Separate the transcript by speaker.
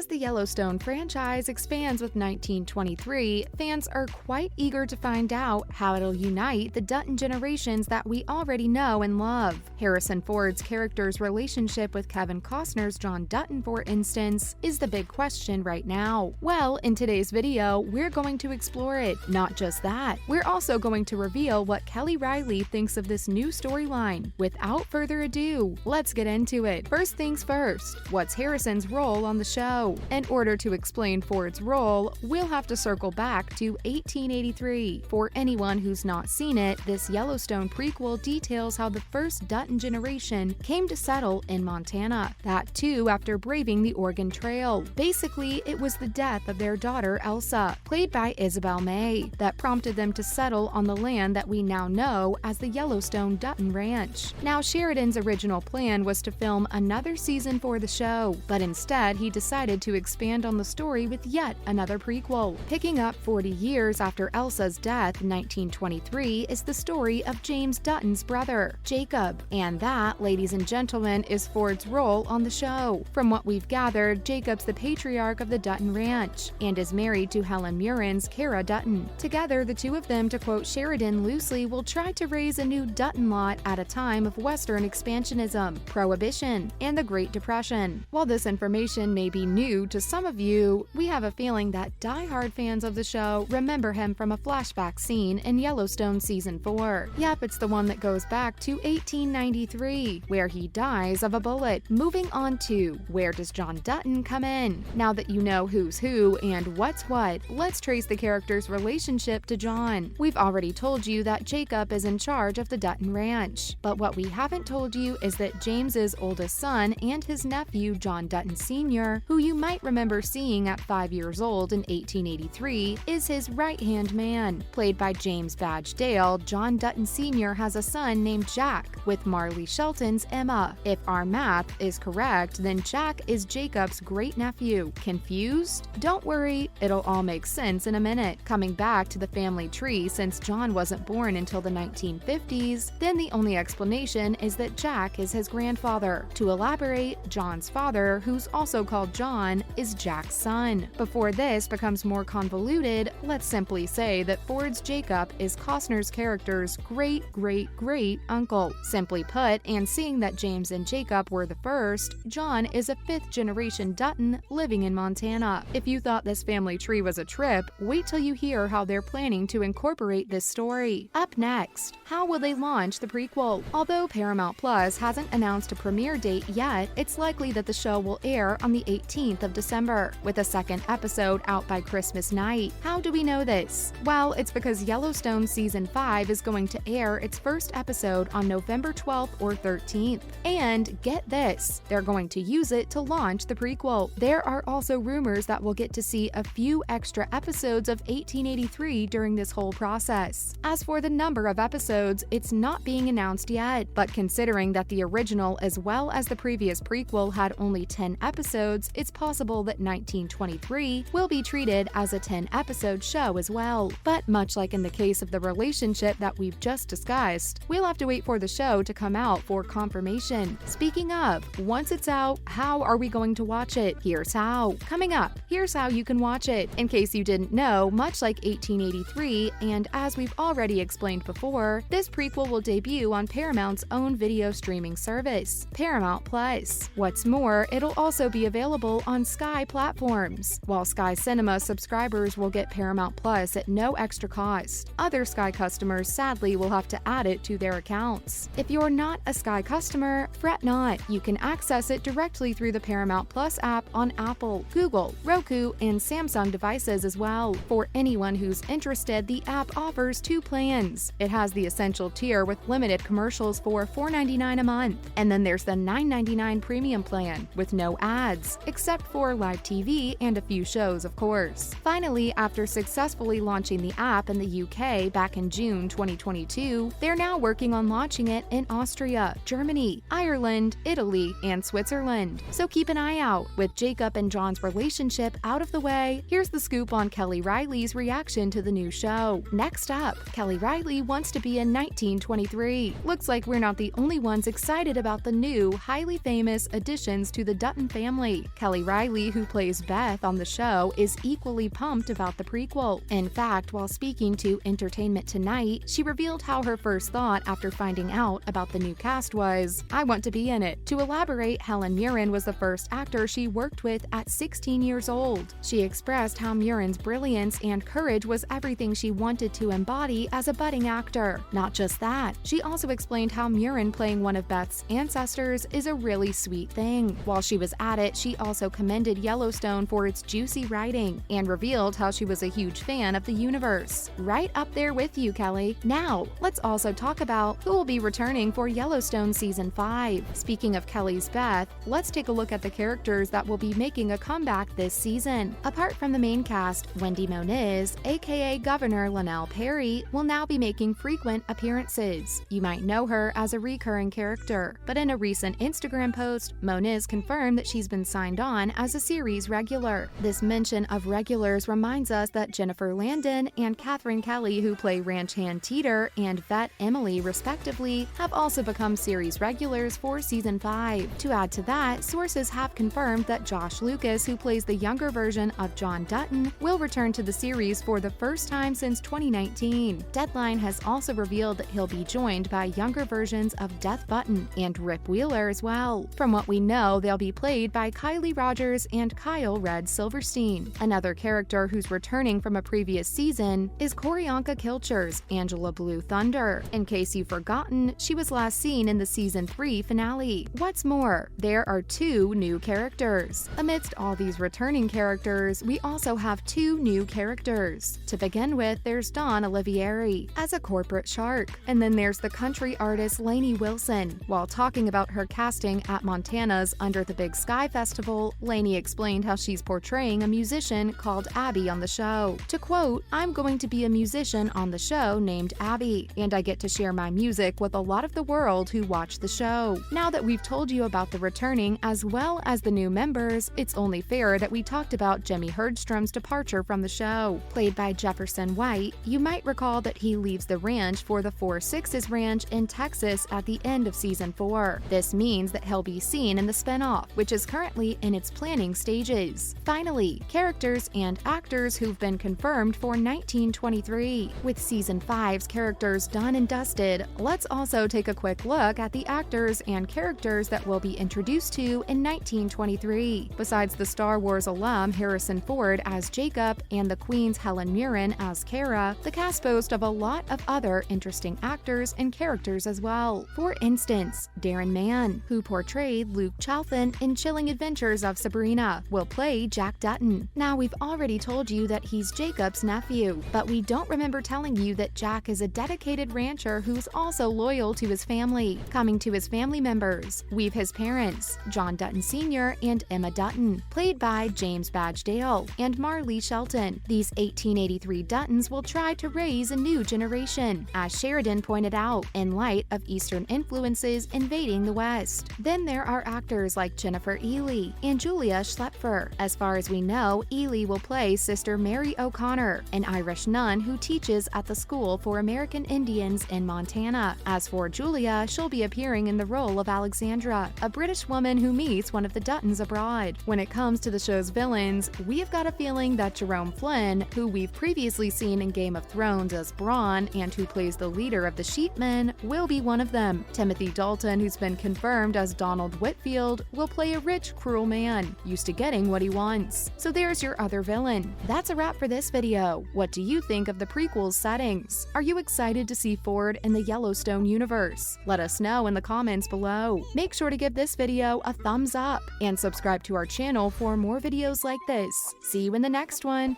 Speaker 1: As the Yellowstone franchise expands with 1923, fans are quite eager to find out how it'll unite the Dutton generations that we already know and love. Harrison Ford's character's relationship with Kevin Costner's John Dutton, for instance, is the big question right now. Well, in today's video, we're going to explore it. Not just that, we're also going to reveal what Reilly thinks of this new storyline. Without further ado, let's get into it. First things first, what's Harrison's role on the show? In order to explain Ford's role, we'll have to circle back to 1883. For anyone who's not seen it, this Yellowstone prequel details how the first Dutton generation came to settle in Montana. That too after braving the Oregon Trail. Basically, it was the death of their daughter Elsa, played by Isabel May, that prompted them to settle on the land that we now know as the Yellowstone Dutton Ranch. Now, Sheridan's original plan was to film another season for the show, but instead he decided to expand on the story with yet another prequel. Picking up 40 years after Elsa's death in 1923 is the story of James Dutton's brother, Jacob, and that, ladies and gentlemen, is Ford's role on the show. From what we've gathered, Jacob's the patriarch of the Dutton Ranch and is married to Helen Mirren's Kara Dutton. Together, the two of them, to quote Sheridan loosely, will try to raise a new Dutton lot at a time of Western expansionism, Prohibition, and the Great Depression. While this information may be new to some of you, we have a feeling that die-hard fans of the show remember him from a flashback scene in Yellowstone Season 4. Yep, it's the one that goes back to 1893, where he dies of a bullet. Moving on to, where does John Dutton come in? Now that you know who's who and what's what, let's trace the character's relationship to John. We've already told you that Jacob is in charge of the Dutton Ranch, but what we haven't told you is that James's oldest son and his nephew, John Dutton Sr., who you might remember seeing at 5 years old in 1883, is his right-hand man. Played by James Badge Dale, John Dutton Sr. has a son named Jack, with Marley Shelton's Emma. If our math is correct, then Jack is Jacob's great-nephew. Confused? Don't worry, it'll all make sense in a minute. Coming back to the family tree, since John wasn't born until the 1950s, then the only explanation is that Jack is his grandfather. To elaborate, John's father, who's also called John, is Jack's son. Before this becomes more convoluted, let's simply say that Ford's Jacob is Costner's character's great-great-great-uncle. Simply put, and seeing that James and Jacob were the first, John is a fifth-generation Dutton living in Montana. If you thought this family tree was a trip, wait till you hear how they're planning to incorporate this story. Up next, how will they launch the prequel? Although Paramount Plus hasn't announced a premiere date yet, it's likely that the show will air on the 18th of December, with a second episode out by Christmas night. How do we know this? Well, it's because Yellowstone Season 5 is going to air its first episode on November 12th or 13th. And get this, they're going to use it to launch the prequel. There are also rumors that we'll get to see a few extra episodes of 1883 during this whole process. As for the number of episodes, it's not being announced yet, but considering that the original as well as the previous prequel had only 10 episodes, it's possible that 1923 will be treated as a 10-episode show as well. But much like in the case of the relationship that we've just discussed, we'll have to wait for the show to come out for confirmation. Speaking of, once it's out, how are we going to watch it? Here's how. Coming up, here's how you can watch it. In case you didn't know, much like 1883, and as we've already explained before, this prequel will debut on Paramount's own video streaming service, Paramount Plus. What's more, it'll also be available on Sky platforms. While Sky Cinema subscribers will get Paramount Plus at no extra cost, other Sky customers sadly will have to add it to their accounts. If you're not a Sky customer, fret not. You can access it directly through the Paramount Plus app on Apple, Google, Roku, and Samsung devices as well. For anyone who's interested, the app offers two plans. It has the Essential tier with limited commercials for $4.99 a month, and then there's the $9.99 Premium plan with no ads, except for live TV and a few shows, of course. Finally, after successfully launching the app in the UK back in June 2022, they're now working on launching it in Austria, Germany, Ireland, Italy, and Switzerland. So keep an eye out. With Jacob and John's relationship out of the way, here's the scoop on Reilly's reaction to the new show. Next up, Reilly wants to be in 1923. Looks like we're not the only ones excited about the new, highly famous additions to the Dutton family. Reilly Reilly, who plays Beth on the show, is equally pumped about the prequel. In fact, while speaking to Entertainment Tonight, she revealed how her first thought after finding out about the new cast was, "I want to be in it." To elaborate, Helen Mirren was the first actor she worked with at 16 years old. She expressed how Mirren's brilliance and courage was everything she wanted to embody as a budding actor. Not just that, she also explained how Mirren playing one of Beth's ancestors is a really sweet thing. While she was at it, she also commended Yellowstone for its juicy writing and revealed how she was a huge fan of the universe. Right up there with you, Kelly. Now, let's also talk about who will be returning for Yellowstone Season 5. Speaking of Kelly's Beth, let's take a look at the characters that will be making a comeback this season. Apart from the main cast, Wendy Moniz, aka Governor Linnell Perry, will now be making frequent appearances. You might know her as a recurring character, but in a recent Instagram post, Moniz confirmed that she's been signed on as a series regular. This mention of regulars reminds us that Jennifer Landon and Catherine Kelly, who play ranch hand Teeter and vet Emily respectively, have also become series regulars for Season 5. To add to that, sources have confirmed that Josh Lucas, who plays the younger version of John Dutton, will return to the series for the first time since 2019. Deadline has also revealed that he'll be joined by younger versions of Death Button and Rip Wheeler as well. From what we know, they'll be played by Kylie Rogers and Kyle Red Silverstein. Another character who's returning from a previous season is Koryanka Kilcher's Angela Blue Thunder. In case you've forgotten, she was last seen in the Season 3 finale. What's more, there are 2 new characters. Amidst all these returning characters, we also have 2 new characters. To begin with, there's Dawn Olivieri as a corporate shark, and then there's the country artist Lainey Wilson. While talking about her casting at Montana's Under the Big Sky Festival, Lainey explained how she's portraying a musician called Abby on the show. To quote, "I'm going to be a musician on the show named Abby, and I get to share my music with a lot of the world who watch the show." Now that we've told you about the returning as well as the new members, it's only fair that we talked about Jimmy Herdstrom's departure from the show. Played by Jefferson White, you might recall that he leaves the ranch for the 4-6's ranch in Texas at the end of Season 4. This means that he'll be seen in the spinoff, which is currently in its planning stages. Finally, characters and actors who've been confirmed for 1923. With Season 5's characters done and dusted, let's also take a quick look at the actors and characters that we'll be introduced to in 1923. Besides the Star Wars alum Harrison Ford as Jacob and the Queen's Helen Mirren as Kara, the cast boasts of a lot of other interesting actors and characters as well. For instance, Darren Mann, who portrayed Luke Chalfin in Chilling Adventures of Sabrina, will play Jack Dutton. Now, we've already told you that he's Jacob's nephew, but we don't remember telling you that Jack is a dedicated rancher who's also loyal to his family. Coming to his family members, we've his parents, John Dutton Sr. and Emma Dutton, played by James Badge Dale and Marlee Shelton. These 1883 Duttons will try to raise a new generation, as Sheridan pointed out, in light of Eastern influences invading the West. Then there are actors like Jennifer Ely and Julia Schlepfer. As far as we know, Ely will play Sister Mary O'Connor, an Irish nun who teaches at the School for American Indians in Montana. As for Julia, she'll be appearing in the role of Alexandra, a British woman who meets one of the Duttons abroad. When it comes to the show's villains, we've got a feeling that Jerome Flynn, who we've previously seen in Game of Thrones as Bronn and who plays the leader of the Sheepmen, will be one of them. Timothy Dalton, who's been confirmed as Donald Whitfield, will play a rich, cruel man, used to getting what he wants. So there's your other villain. That's a wrap for this video. What do you think of the prequel's settings? Are you excited to see Ford in the Yellowstone universe? Let us know in the comments below. Make sure to give this video a thumbs up and subscribe to our channel for more videos like this. See you in the next one.